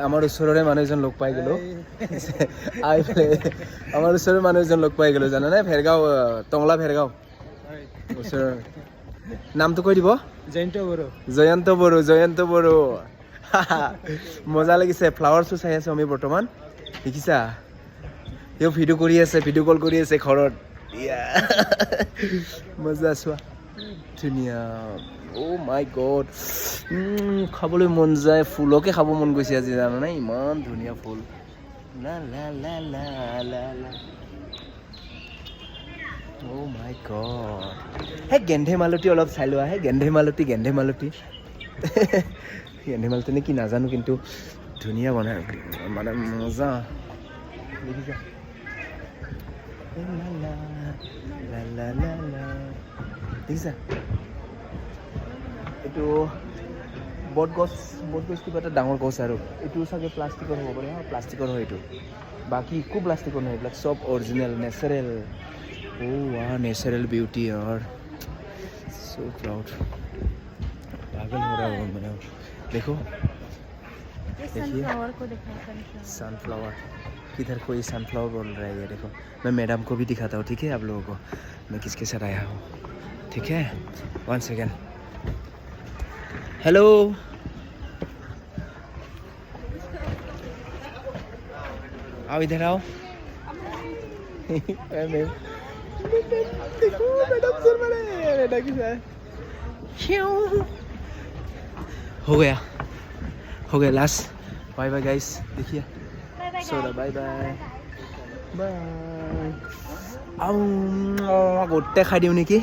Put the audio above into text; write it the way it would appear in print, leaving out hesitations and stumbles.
আমাৰ ওচৰৰে মানুহ এজন লগ পাই গ'লো আহি পেলাই আমাৰ ওচৰৰে মানুহ এজন লগ পাই গ'লো জানানে ভেৰগাঁও টংলা ভেৰগাঁও ওচৰৰ নামটো কৈ দিব জয়ন্ত বড়ো মজা লাগিছে ফ্লাৱাৰ শ্ব' চাই আছোঁ আমি বৰ্তমান দেখিছা তেওঁ ভিডিঅ' কৰি আছে ভিডিঅ' কল কৰি আছে ঘৰত মজা চোৱা ধুনীয়া অ' মাই গড খাবলৈ মন যায় ফুলকে খাব মন গৈছে আজি জানানে ইমান ধুনীয়া ফুল লা লা লা লা লা লা অ' মাই গড হে গেন্ধে মালতী অলপ চাই লোৱা হে গেন্ধে মালতী নে কি নাজানো কিন্তু ধুনীয়া বনাই মানে মজা দেখিছা দেখিছা এইটো বটগছ কিবা এটা ডাঙৰ গছ আৰু এইটো চাগে প্লাষ্টিকৰ হ'ব পাৰে প্লাষ্টিকৰ হয় এইটো বাকী একো প্লাষ্টিকৰ নহয় এইবিলাক চব অৰিজিনেল নেচাৰেল नेचुरल ब्यूटी और सो प्राउड पागल हो रहा हूँ मैं देखो देखिए सनफ्लावर किधर कोई सनफ्लावर बोल रहा है ये देखो मैं मैडम को भी दिखाता हूँ ठीक है आप लोगों को मैं किसके साथ आया हूँ ठीक है 1 सेकेंड हेलो आओ इधर आओ देखो मैडम सर बड़े बेटा की सर हो गया लास्ट बाय बाय गाइस देखिए सोडा बाय बाय बाय गोटे खाई दिওঁ নেকি